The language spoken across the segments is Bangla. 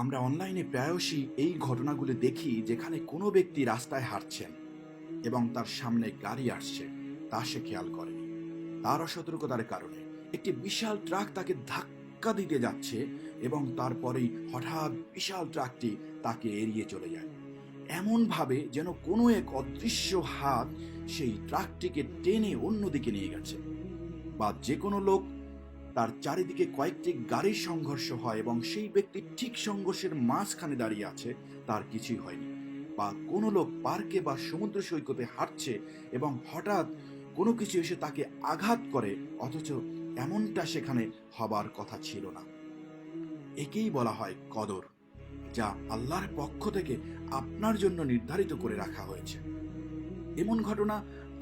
আমরা অনলাইনে প্রায়শই এই ঘটনাগুলো দেখি যেখানে কোনো ব্যক্তি রাস্তায় হাঁটছেন এবং তার সামনে গাড়ি আসছে, তা সে খেয়াল করেনি। তার অসতর্কতার কারণে একটি বিশাল ট্রাক তাকে ধাক্কা দিতে যাচ্ছে এবং তারপরেই হঠাৎ বিশাল ট্রাকটি তাকে এড়িয়ে চলে যায়, এমন ভাবে যেন কোনো এক অদৃশ্য হাত সেই ট্রাকটিকে টেনে অন্যদিকে নিয়ে গেছে। বা যে কোনো লোক, তার চারিদিকে কয়েকটি গাড়ির সংঘর্ষ হয় এবং সেই ব্যক্তি ঠিক সংঘর্ষের মাঝখানে দাঁড়িয়ে আছে, তার কিছুই হয়নি। বা কোনো লোক পার্কে বা সমুদ্র সৈকতে হাঁটছে এবং হঠাৎ কোনো কিছু এসে তাকে আঘাত করে, অথচ এমনটা সেখানে হবার কথা ছিল না। একেই বলা হয় কদর, যা আল্লাহর পক্ষ থেকে আপনার জন্য নির্ধারিত করে রাখা হয়েছে। এমন ঘটনা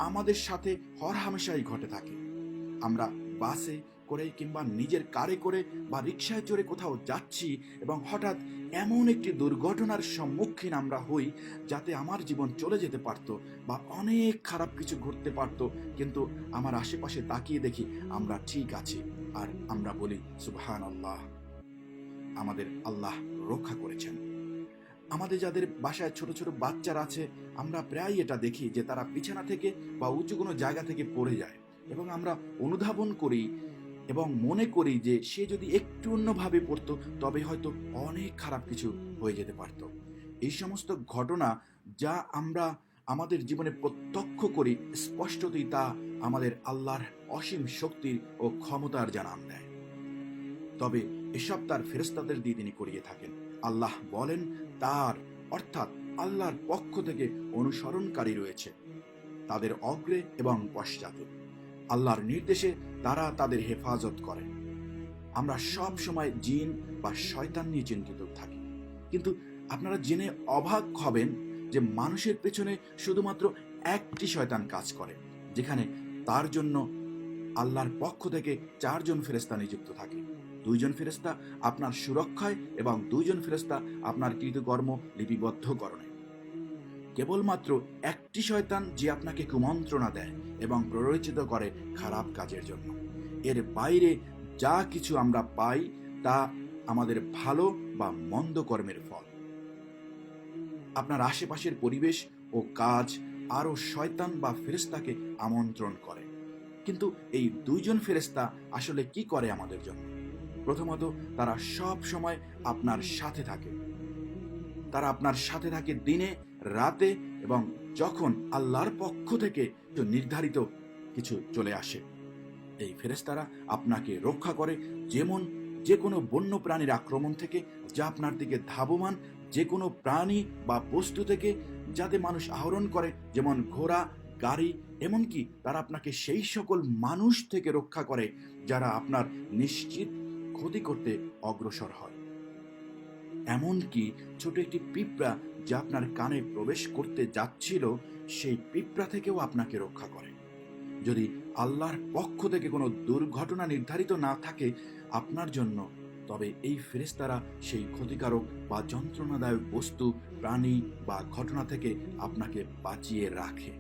আমাদের সাথে হরহামেশাই ঘটে থাকে। আমরা বাসে করে কিংবা নিজের কারে করে বা রিকশায় চড়ে কোথাও যাচ্ছি এবং হঠাৎ এমন একটি দুর্ঘটনার সম্মুখীন আমরা হই যাতে আমার জীবন চলে যেতে পারত বা অনেক খারাপ কিছু ঘটতে পারত, কিন্তু আমার আশেপাশে তাকিয়ে দেখি আমরা ঠিক আছি আর আমরা বলি সুবহানাল্লাহ, আমাদের আল্লাহ রক্ষা করেছেন। আমাদের যাদের বাসায় ছোট ছোট বাচ্চারা আছে, আমরা প্রায় এটা দেখি যে তারা বিছানা থেকে বা উঁচু কোনো জায়গা থেকে পড়ে যায় এবং আমরা অনুধাবন করি এবং মনে করি যে সে যদি একটু অন্যভাবে পড়তো তবে হয়তো অনেক খারাপ কিছু হয়ে যেতে পারত। এই সমস্ত ঘটনা যা আমরা আমাদের জীবনে প্রত্যক্ষ করি, স্পষ্টতই তা আমাদের আল্লাহর অসীম শক্তির ও ক্ষমতার জানান দেয়। তবে এসব তার ফেরেশতাদের দিয়ে তিনি করিয়ে থাকেন। আল্লাহ বলেন তার অর্থাৎ আল্লাহর পক্ষ থেকে অনুসরণকারী রয়েছে, তাদের অগ্রে এবং পশ্চাতে। আল্লাহর নির্দেশে তারা তাদের হেফাজত করে। আমরা সব সময় জিন বা শয়তান নিয়ে চিন্তিত থাকি, কিন্তু আপনারা জেনে অবাক হবেন যে মানুষের পেছনে শুধুমাত্র একটি শয়তান কাজ করে, যেখানে তার জন্য আল্লাহর পক্ষ থেকে 4 জন ফেরেশতা নিযুক্ত থাকে। 2 জন ফেরেশতা আপনার সুরক্ষায় এবং 2 জন ফেরেশতা আপনার কৃতকর্ম লিপিবদ্ধকরণে। কেবলমাত্র একটি শয়তান যে আপনাকে কুমন্ত্রণা দেয় এবং প্ররোচিত করে খারাপ কাজের জন্য। এর বাইরে যা কিছু আমরা পাই তা আমাদের ভালো বা মন্দ কর্মের ফল। আপনার আশেপাশের পরিবেশ ও কাজ আরও শয়তান বা ফেরেশতাকে আমন্ত্রণ করে। কিন্তু এই 2 জন ফেরেশতা আসলে কি করে আমাদের জন্য? প্রথমত, তারা সব সময় আপনার সাথে থাকে। তারা আপনার সাথে থাকে দিনে, রাতে এবং যখন আল্লাহর পক্ষ থেকে নির্ধারিত কিছু চলে আসে। এই ফেরেশতারা আপনাকে রক্ষা করে, যেমন যে কোনো বন্য প্রাণীর আক্রমণ থেকে যা আপনার দিকে ধাবমান, যে কোনো প্রাণী বা বস্তু থেকে যাতে মানুষ আহরণ করে, যেমন ঘোড়া, গাড়ি। এমনকি তারা আপনাকে সেই সকল মানুষ থেকে রক্ষা করে যারা আপনার নিশ্চিত ক্ষতি করতে অগ্রসর হয়। এমনকি ছোট একটি পিঁপড়া যা আপনার কানে প্রবেশ করতে যাচ্ছিল, সেই পিঁপড়া থেকেও আপনাকে রক্ষা করে। যদি আল্লাহর পক্ষ থেকে কোনো দুর্ঘটনা নির্ধারিত না থাকে আপনার জন্য, তবে এই ফেরেশতারা সেই ক্ষতিকারক বা যন্ত্রণাদায়ক বস্তু, প্রাণী বা ঘটনা থেকে আপনাকে বাঁচিয়ে রাখে।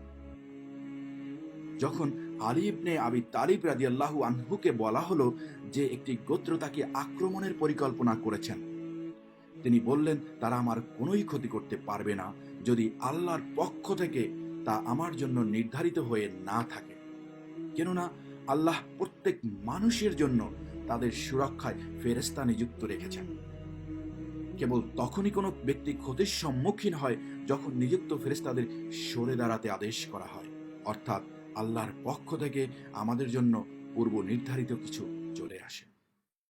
যখন আলী ইবনে আবি তালিব রাদিয়াল্লাহু আনহুকে বলা হলো যে একটি গোত্র তাকে আক্রমণের পরিকল্পনা করেছেন, তিনি বললেন তারা আমার কোনোই ক্ষতি করতে পারবে না যদি আল্লাহর পক্ষ থেকে তা আমার জন্য নির্ধারিত হয়ে না থাকে। কেননা আল্লাহ প্রত্যেক মানুষের জন্য তাদের সুরক্ষায় ফেরেশতা নিযুক্ত রেখেছেন। কেবল তখনই কোনো ব্যক্তি ক্ষতির সম্মুখীন হয় যখন নিযুক্ত ফেরেশতাদের সরে দাঁড়াতে আদেশ করা হয়, অর্থাৎ আল্লাহর পক্ষ থেকে আমাদের জন্য পূর্ব নির্ধারিত কিছু চলে আসে।